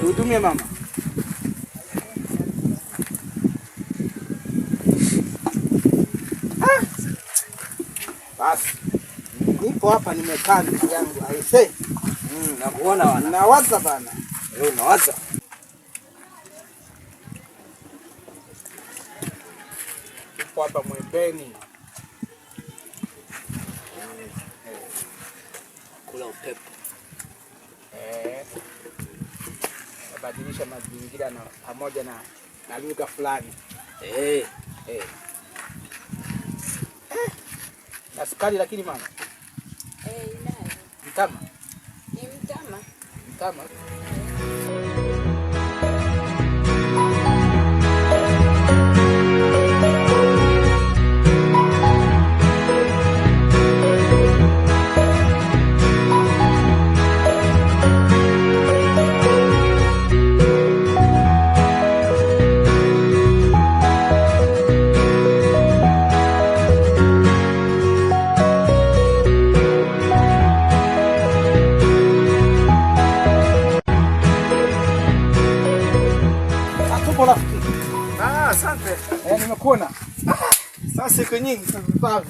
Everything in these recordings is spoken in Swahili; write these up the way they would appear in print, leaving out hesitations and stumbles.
Tuhudumie mama. Basi. Nipo hapa nimekaa ndugu yangu. Aise. Nakuona wana. Nawaza bana. Wewe unawaza? Nipo hapa mwembeni. Kula upepo. Badilisha mazingira na pamoja na lugha fulani. Na sukari lakini mama. Inayo. Mtama. Ni mtama. Mtama. Asante. Nimekuona. Sasa siku nyingi sasa.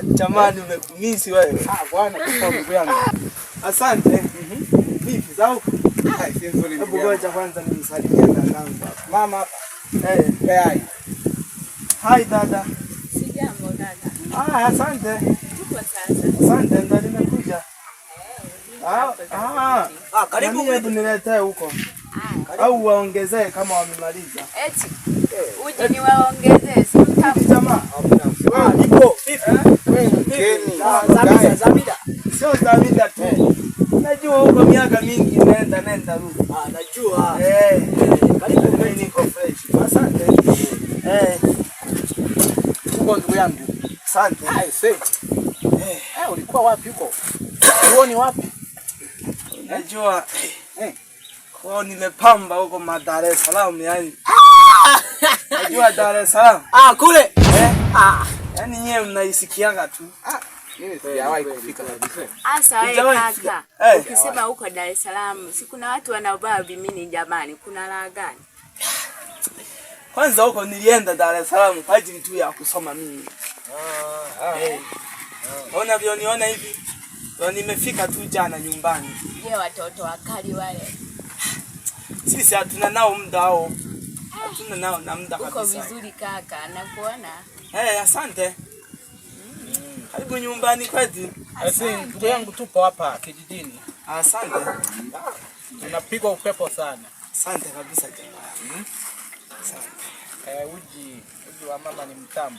Jamani umekumisi wewe. Bwana kwa ndugu yangu. Asante. Vipi za huko? Si nzuri. Hebu ngoja kwanza nimsalimie dadangu. Mama hapa. Hai. Hai dada. Sijambo dada. Asante. Tuko sasa. Asante ndo nimekuja. Karibu hebu niletee huko. Au waongezee kama wamemaliza. Eti. Uje niwaongezee si mtamu. Jamaa. Nipo. Mgeni. Zamida. Sio Zamida tu. Najua huko miaka mingi nenda rudi. Najua. Karibu mimi niko fresh. Asante. Uko ndugu yangu. Asante. Ulikuwa wapi huko? Uoni wapi? Najua. Kwa nimepamba huko Dar es Salaam yani. Najua Dar es Salaam. Kule. Yaani nyewe mnaisikiaga tu. Mimi sijawahi kufika kabisa. Asa wewe kaka. Ukisema huko Dar es Salaam, si kuna watu wanaovaa vimini jamani, kuna raha gani? Kwanza huko nilienda Dar es Salaam kwa ajili tu ya kusoma mimi. Ona vioniona hivi. Ndio nimefika tu jana nyumbani. Je, watoto wakali wale? Sisi hatuna nao muda hao. Hatuna nao na muda kabisa. Uko vizuri kaka, nakuona. Asante. Karibu nyumbani kwetu. Ndugu yangu tupo hapa kijijini. Asante. Tunapigwa upepo sana. Asante kabisa jamaa. Asante. Uji wa mama ni mtamu.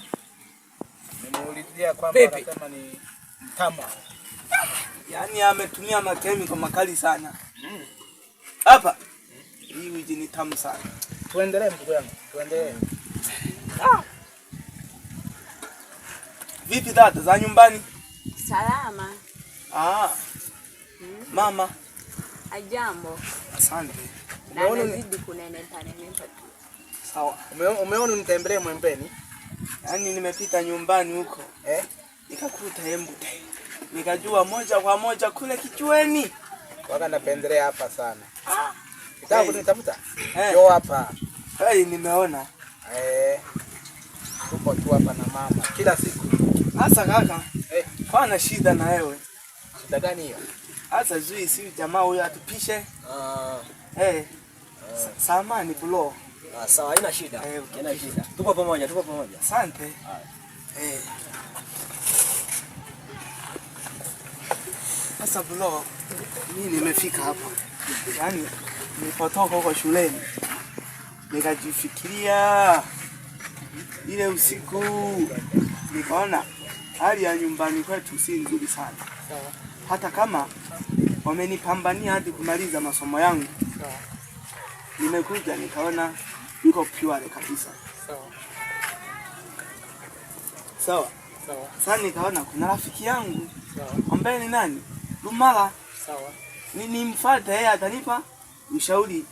Nimeulizia kwamba anasema ni mtamu. Yaani ametumia makemiko makali sana. Hapa. Hii uji ni tamu sana. Tuendelee ndugu yangu. Tuendelee. Vipi dada za nyumbani? Salama. Mama. Ajambo. Asante. Umeona nizidi kunenepa tu. Sawa. Umeona nitembelee Mwembeni? Yaani nimepita nyumbani huko. Nikakuta embute. Nikajua moja kwa moja kule kichweni. Waka napendelea hapa sana. Kitaka kunitafuta? Yo hapa. Nimeona. Tupo tu hapa na mama kila siku. Sasa kaka, pana shida na wewe. Shida gani hiyo? Sasa zui si jamaa huyo atupishe. Samani bro. Sawa, haina shida. Haina shida. Tupo pamoja. Asante. Sasa bro, mimi nimefika hapa. Yaani nilipotoka huko shuleni nikajifikiria ile usiku, nikaona hali ya nyumbani kwetu si nzuri sana. Hata kama wamenipambania hadi kumaliza masomo yangu. Nimekuja nikaona iko pure kabisa. Sawa. Sasa nikaona kuna rafiki yangu ambaye ni nani? Lumala. Nimfuate yeye atanipa ushauri.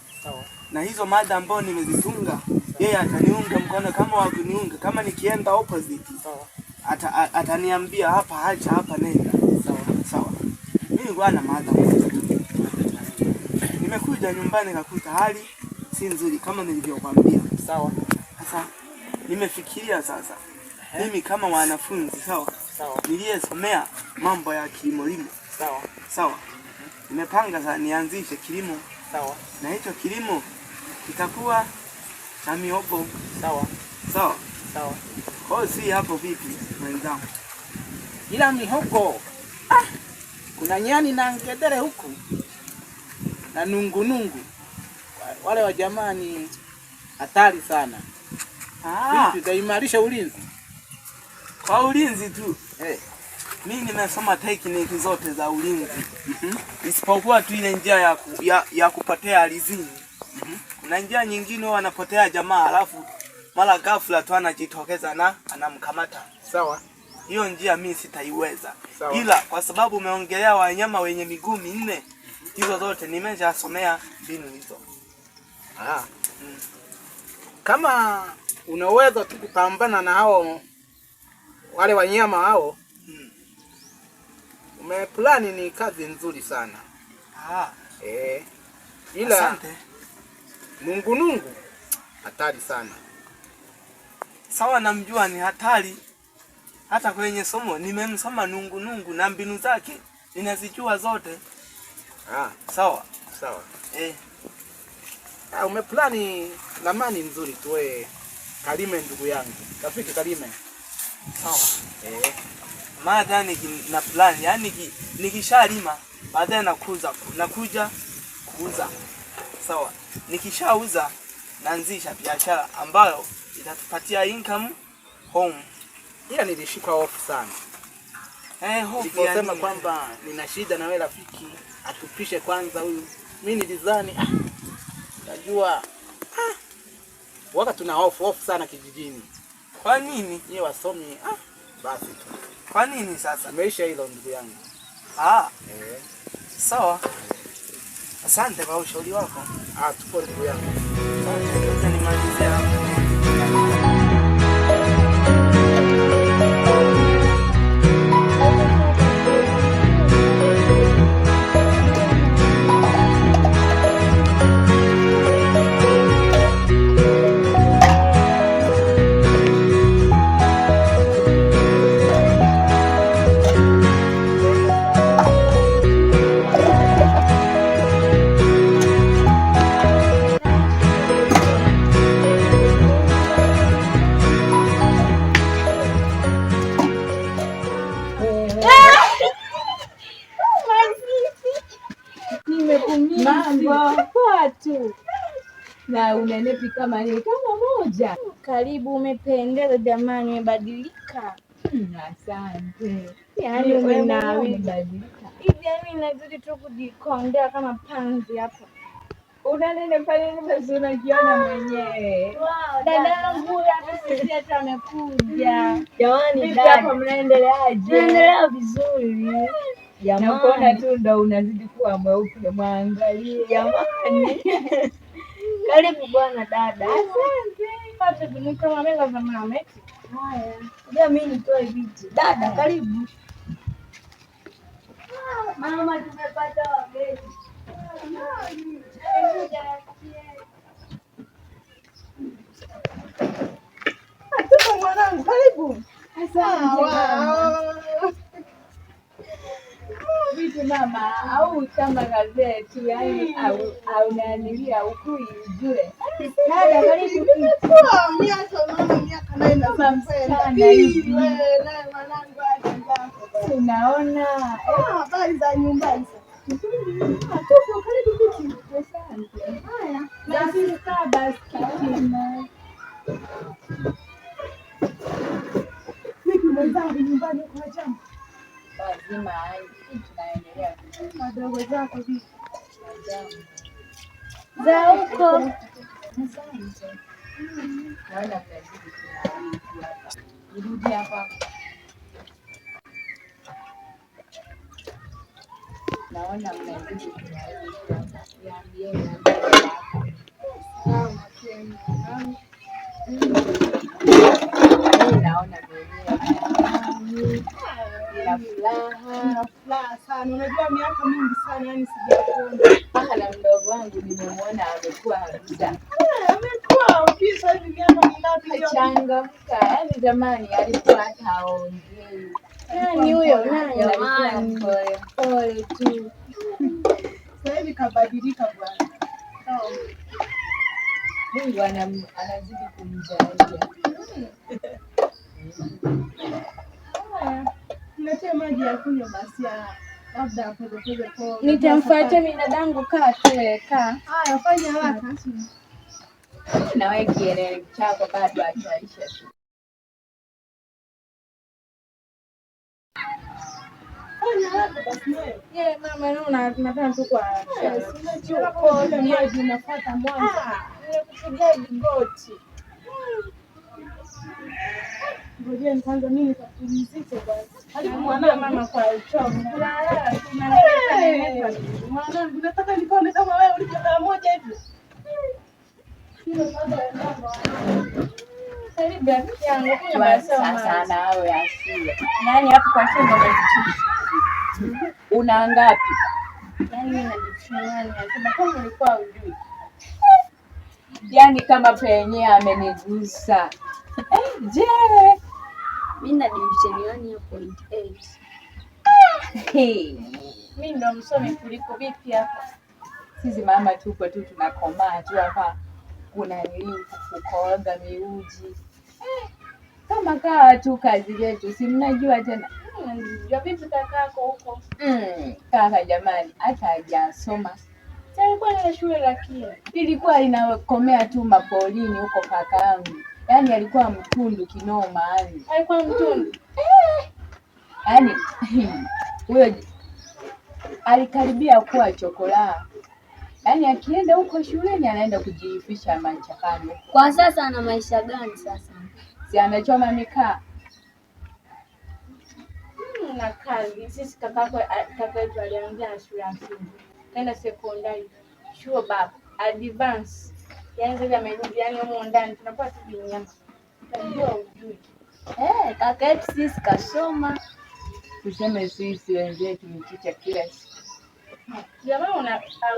Na hizo mada ambazo nimezitunga yeye ataniunga mkono kama wakuniunga, kama nikienda opposite. Ataniambia hapa acha, hapa nenda. Sawa. Mimi bwana mada. Nimekuja nyumbani nikakuta hali si nzuri kama nilivyokuambia. Sawa. Sasa nimefikiria sasa. Mimi kama wanafunzi niliyesomea mambo ya kilimo. Sawa. Nimepanga sasa nianzishe kilimo. Na hicho kilimo kitakuwa cha mihogo. Sawa. Kwa si hapo vipi mwenzangu? Ila mihogo. Kuna nyani na ngedere huku. Na nungunungu. Wale wa jamani hatari sana. Tutaimarisha ulinzi. Kwa ulinzi tu. Mimi nimesoma tekniki zote za ulinzi. Isipokuwa tu ile njia ya kupotea alizini. Kuna njia nyingine wanapotea jamaa alafu mara ghafla tu anajitokeza na anamkamata. Sawa. Hiyo njia mimi sitaiweza. Ila kwa sababu umeongelea wanyama wenye miguu minne, hizo zote nimeshasomea mbinu hizo. Kama unaweza tu kupambana na hao wale wanyama hao, umeplani ni kazi nzuri sana. Ila asante. Nungunungu hatari sana. Sawa, namjua ni hatari. Hata kwenye somo nimemsoma nungunungu na mbinu zake ninazijua zote. Sawa. Umeplani lamani nzuri tu wewe. Kalime ndugu yangu. Rafiki Kalime. Sawa. Mada na plan, yani nikishalima baadaye nakuja kuuza. Sawa. Nikishauza naanzisha biashara ambayo itatupatia income home. Ila nilishikwa hofu sana. Hofu ya kwamba nina shida na wewe rafiki, atupishe kwanza huyu. Mimi nilizani najua waka tuna hofu sana kijijini. Kwa nini? Yeye wasomi basi tu. Kwa nini sasa? Maisha hilo ndugu yangu. Sawa. Asante kwa ushauri wako. Tupo ndugu yangu. Asante, nimalizie hapo. tu na unenepi kama ni kama moja. Karibu, umependeza jamani, umebadilika. Asante. Yaani umebadilika. Hivi yaani nazidi tu kujikondea kama panzi hapa. Unanenepa nini basi unajiona mwenyewe? Wow, dada yangu Hata amekuja. Jamani dada, mnaendeleaje? Tunaendelea vizuri. Nakuona tu ndo unazidi kuwa mweupe, mwangalie. Jamani. Karibu bwana dada. Asante. Pata kunuka mamela za mama. Haya. Ndio mimi nitoe viti. Dada karibu. Mama tumepata wageni. Tuko mwanangu karibu. Asante. Vipi mama, au kama gazeti yani au naanilia ukui ujue. Dada karibu. Miaka naenda Msichana hivi. naye mwanangu aje. Unaona Habari za nyumbani sasa. tuko karibu kiti. Asante. Haya. Basi kaa basi kitima. Vipi mwenzangu nyumbani kwa jambo? Lazima tunaendelea vizuri. Wadogo zako vipi? Za huko. Asante. Naona mnazidi kunawiri hapa. Nirudi hapa. Naona mnazidi kunawiri hapa. Niambieni hapa. Naona mwenyewe ina furaha sana. Unajua miaka mingi sana yani sijakuona. mpaka na mdogo wangu nimemwona amekuwa kabisa. Amekuwa ukisa hivi miaka mingapi? Changamka, yani zamani alikuwa hata haongei. Nani huyo? Nani? Jamani, Pole tu. Sasa hivi kabadilika bwana. Mungu anazidi kumjalia. Niletee maji ya kunywa basi, labda apelekeze kwa. Nitamfuatia mimi dadangu, kaa tu kaa. Haya, fanya haraka. Na wewe kielele chako bado hajaisha tu. Fanya haraka basi wewe. Mama naona tunataka tu kwa. Kwa maji unafuata mwanzo. Nimekupigia vigoti. Ngoja kwanza mimi nikapumzike basi. Hadi mama kwa uchovu. Mwanangu nataka nikaone kama wewe ulivyokaa moja hivi. Karibu rafiki yangu. Sasa na wewe asiye. Yaani hapo kwa shamba umezitisha. Una ngapi? Yaani mimi najichanganya. Kama ulikuwa ujui. Yaani kama penye amenigusa. Je, Mimi na division 1.8. Mimi ndo msomi kuliko vipi hapa. sisi mama tupo tu tunakomaa tu hapa, kuna kukoroga miuji kama kawa tu kazi yetu, si mnajua tena. Jua vipi kakako huko? Kaka jamani, hata hajasoma. Alikuwa na shule lakini Ilikuwa linakomea tu mapolini huko kaka yangu. Yaani alikuwa mtundu kinoma yani. alikuwa mtundu. Yaani huyo alikaribia kuwa chokola. Yaani akienda huko shuleni anaenda kujiifisha machakani. Kwa sasa ana maisha gani sasa? Si anachoma mikaa. Na kazi. Sisi kaka yetu alianza na shule ya msingi. Kaenda sekondari. Chuo baba advance. Yaani zile amerudi yani huko ndani tunapata tu vinyama. Unajua ujui. Kaka yetu sisi kasoma. Tuseme sisi wenzetu mchicha kila siku. Jamaa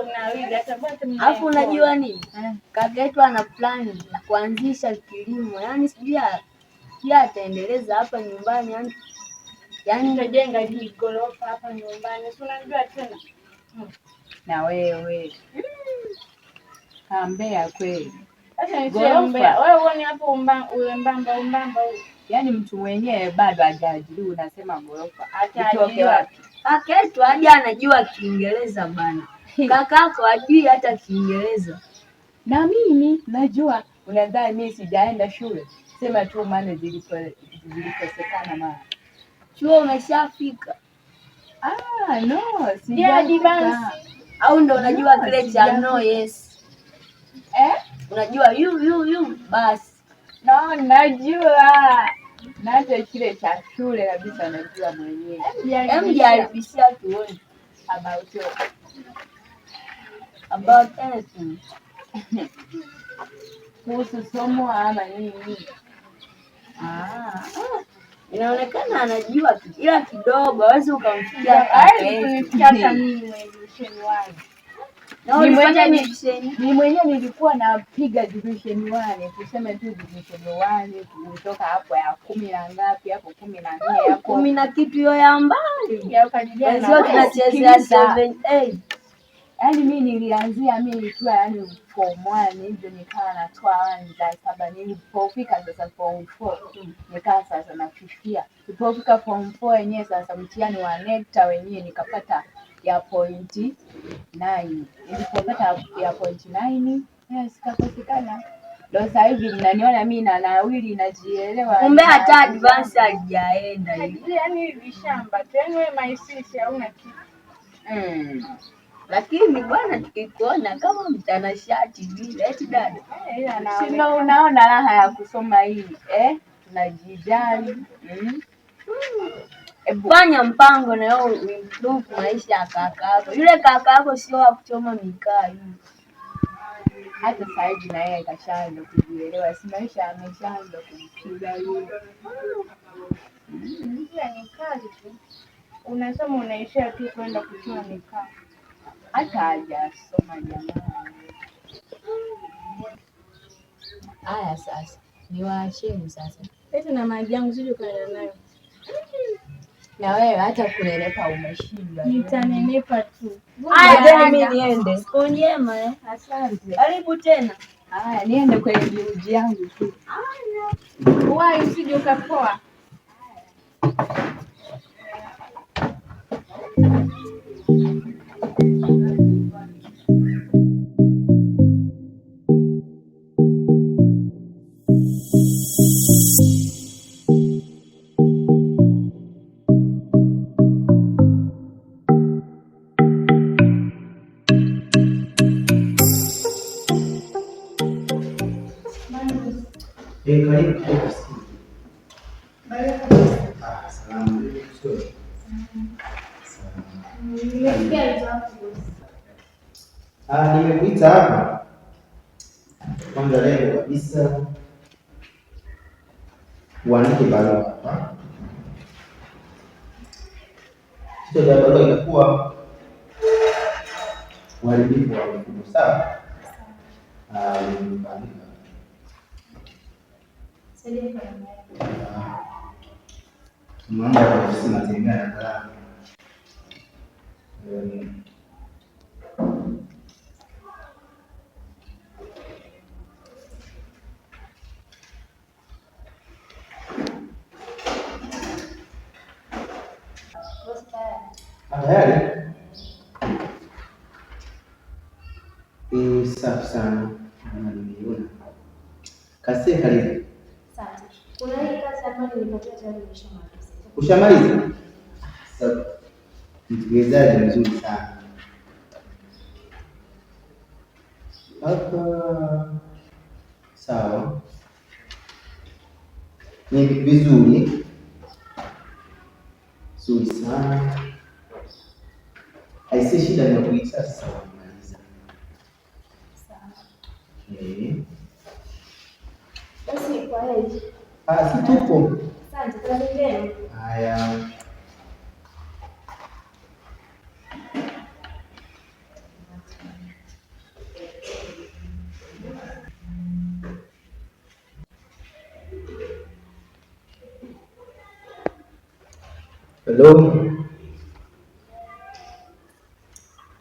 unawili hata bado mimi. Alafu unajua nini? Kaka yetu ana plan ya kuanzisha kilimo. Yaani sijui ataendeleza hapa nyumbani Yaani tutajenga hii gorofa hapa nyumbani. Si unajua tena. Na wewe. Kambea kweli. Acha nisiambia. Wewe uone hapo umbamba. Yaani mtu mwenyewe bado hajaajiriwa unasema gorofa. Itoke wapi? kaka yetu hadi anajua Kiingereza bana. Kakako hajui hata Kiingereza. Na mimi najua, unadhani mimi sijaenda shule? Sema tu maana zilikosekana mara. Chuo umeshafika? No, advance. Au ndo unajua kile cha no yes? Eh? Unajua you basi. No, najua. Na hata kile cha shule kabisa najua mwenyewe. Mjaribishia tuone. About anything. Kuhusu somo ama nini? Inaonekana anajua ila kidogo, hawezi ukamfikia hata mimi Ni mwenyewe nilikuwa napiga division 1, tuseme tu division 1 kutoka hapo ya 10 na ngapi hapo 14 hapo 10 na kitu hiyo ya mbali. Sio tunachezea 7 8. Yaani mimi nilianzia nikiwa yani form 1 hivyo nikawa natoa 1 za 7 nilipofika sasa form 4 nikawa sasa nafikia. Nilipofika form 4 yenyewe sasa mtihani wa NECTA wenyewe nikapata ya point 9. Nilipopata ya point 9 sikakosekana. Ndio sasa hivi mnaniona mimi na nawili najielewa. Kumbe hata advance haijaenda hivi. Yaani vishamba tu. Yaani wewe maisisi hauna kitu. Lakini bwana tukikuona kama mtanashati vile eti dada. Sio unaona raha ya kusoma hii tunajijali. Fanya mpango na wewe improve maisha ya kaka yako. Yule kaka yako sio wa kuchoma mikaa hivi. Hata sasa hivi na yeye kashaanza kujielewa, si maisha ameshaanza kumpiga yule. Ni kazi tu. Unasema unaishia tu kwenda kuchoma mikaa. Hata hajasoma jamaa. Haya sasa, niwaacheni sasa. Eti na maji yangu sije kaenda nayo. Na wewe hata kunenepa umeshindwa. Nitanenepa tu. Haya, mimi niende. Siku njema Asante. Karibu tena. Haya, niende kwenye biuji yangu tu. Wai usije ukapoa. Karibu. Nimekuita hapa kwanza, lengo kabisa uandike barua hapa. Kichwa cha barua itakuwa uharibifu wa mifugo. Sawa? Mambo ya ofisi natembea na kalamu. Tayari? Safi sana. Nimeiona. Kasi karibu. Asante. Kuna hii kazi ambayo nilipokea tayari nimeshamaliza. Ushamaliza? Sawa. Mtekelezaji mzuri sana. Hapa sawa. Ni vizuri. Zuri sana. Haisi shida ni kuita sasa kumaliza. Sawa. Basi kwa hiyo. Si tupo. Asante, tunaendelea. Haya. Hello.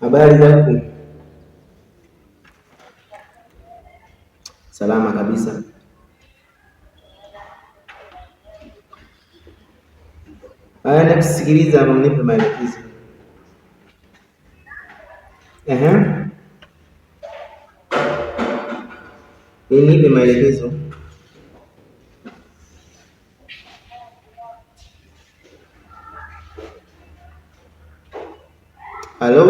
Habari zako? Salama kabisa. Nakusikiliza, unipe maelekezo. Nipe maelekezo. Halo?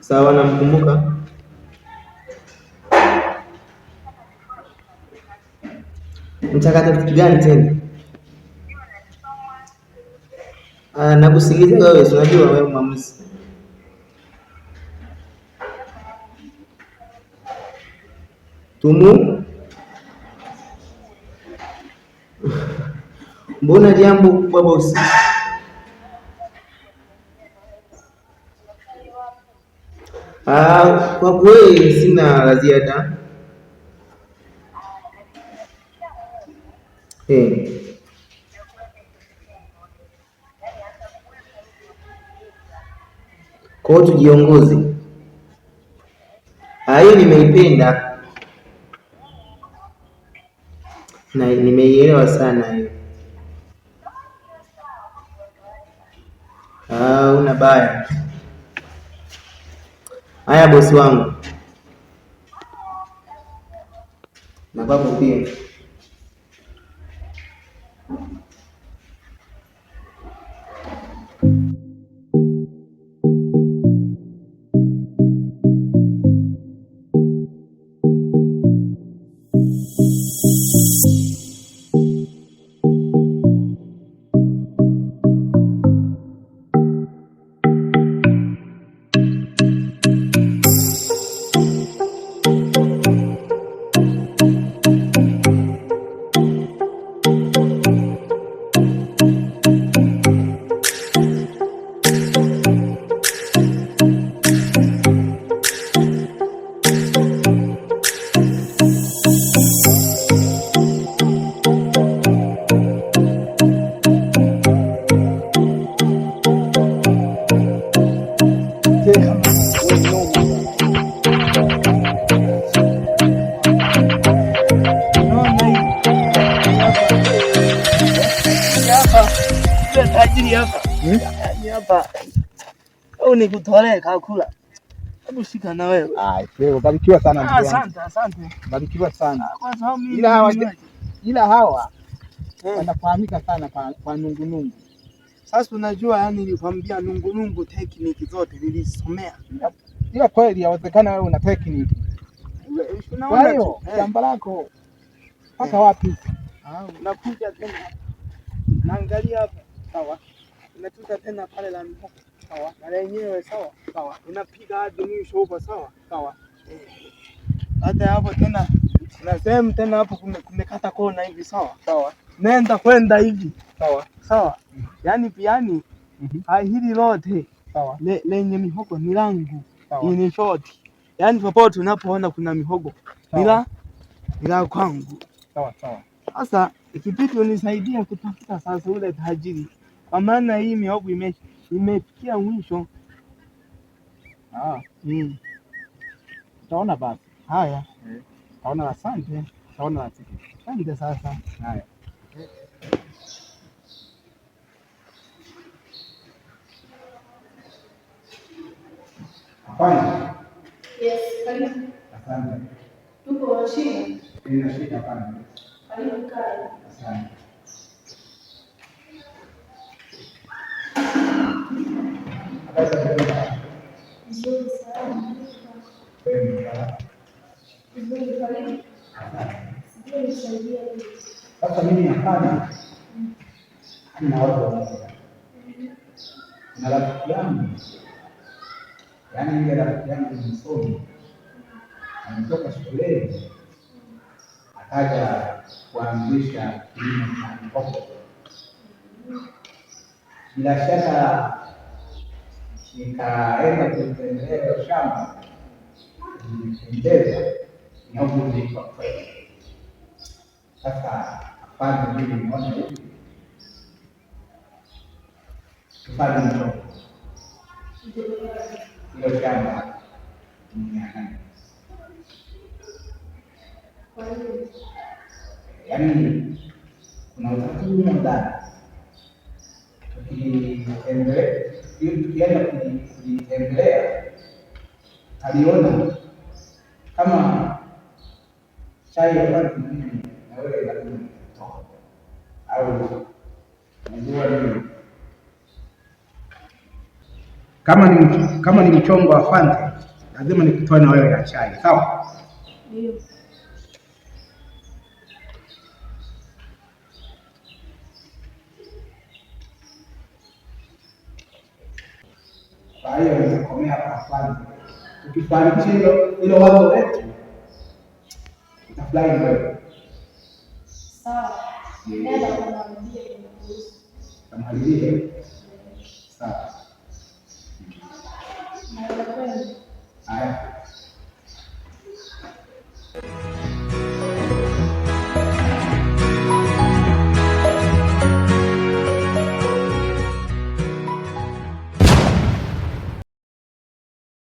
Sawa, namkumbuka. Mchakato kitu gani tena? Nakusikiliza wewe, unajua wewe mwamuzi. Mbona jambo kubwa bosi? Kwa kweli sina la ziada. Kwa hiyo tujiongoze. Hiyo nimeipenda na nimeielewa sana hiyo. Una baya. Haya bosi wangu, na kwako pia. Hapa au nikutolee kakula. Hebu shika na wewe. Wewe barikiwa sana ndugu wangu. Asante. Barikiwa sana. Kwa sababu mimi ila hawa wanafahamika sana kwa nungunungu. Sasa unajua, yani nilikwambia nungunungu technique zote nilisomea. Ila kweli yawezekana wewe una technique. Kwa hiyo shamba lako mpaka wapi? Nakuja tena. Naangalia hapa. Sawa. Unatuta tena pale la mihogo. Sawa. Na lenyewe sawa. Sawa. Unapiga hadi mwisho huko sawa. Sawa. Hata hapo tena na sehemu tena hapo kumekata kona hivi sawa. Sawa. Nenda kwenda hivi. Sawa. Sawa. Yaani hili lote sawa. Lenye mihogo ni langu. Ni short. Yaani popote unapoona kuna mihogo ila kwangu. Sawa sawa. Sasa ikibidi unisaidia kutafuta sasa ule tajiri. Kwa maana hii mihogo imefikia mwisho. Utaona basi. Haya. Utaona. Asante. Utaona rafiki. Asante sasa. Haya. Hapana. Yes, karibu. Asante. Tuko shida. Nina shida hapana. Karibu kaa. Asante. Nzuri sana. Nzuri, karibu. Sijui nisaidia nini. Sasa mimi nafanya na watu wanaoa na rafiki yangu, yaani ile rafiki yangu ni msomi, ametoka shuleni akaja kuanzisha kilimo cha mihogo. Bila shaka nikaenda kutembelea shamba, nilipendeza mihogo ilikuwa kweli. Sasa afanye mimi nione hivi tufanye mchoko hilo shamba mnyang'anya. Yaani kuna utaratibu ndani, tukienda kujitembelea aliona kama chai ya kwanza mimi na wewe lazima kutoka au najua nini kama ni mchongo wa Fante lazima nikutoe na wewe na chai, sawa? Ndio. Kwa hiyo nimekomea hapa kwanza. Tukifanikisha hilo wazo letu, utafurahi wewe. Sawa. Nenda kumwambia kuhusu. Tamalizie. Sawa. Haya.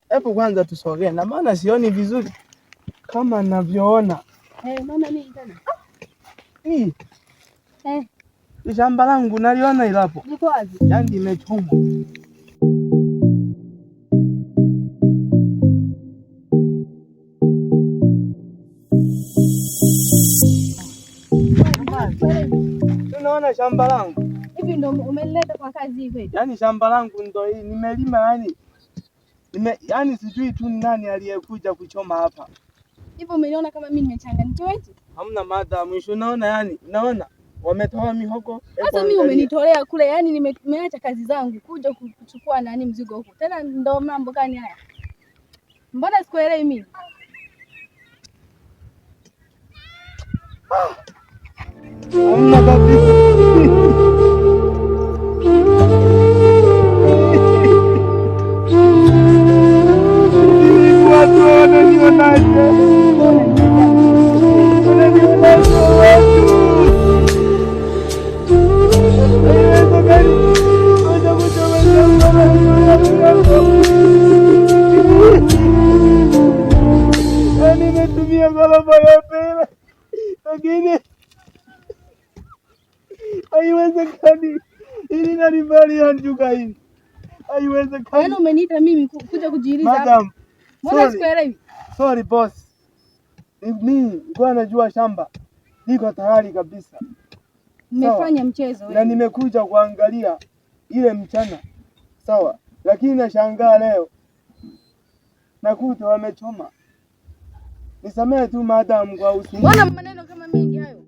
Hebu kwanza tusogee, na maana sioni vizuri kama ninavyoona. Mama mimi tena. Hii. Shamba langu naliona ilapo. Liko wazi. Yaani imechomwa. Tunaona shamba langu. Hivi ndo umeleta kwa kazi hivi? Yaani shamba langu ndo hii nimelima yaani sijui tu ni nani aliyekuja kuchoma hapa. Hivyo umeniona kama mimi nimechanganyikiwa eti? Hamna mada mwisho naona wametoa mihogo. Sasa mimi umenitolea kule, yaani nimeacha kazi zangu kuja kuchukua mzigo huko. Tena ndo mambo gani haya? Mbona sikuelewi mimi? Hamna kabisa. Nimetumia gharama yote lakini haiwezekani. Ili nalibali anjuka hili. Haiwezekani. Yaani umeniita mimi kuja kujiuliza hapa. Madam. Mbona sikuelewi? Sorry boss. Mimi nilikuwa najua shamba liko tayari kabisa. Nimefanya mchezo wewe. Na nimekuja kuangalia ile mchana. Sawa. Lakini nashangaa leo nakuta wamechoma. Nisamehe tu madam kwa usumbufu. Mbona maneno kama mengi hayo?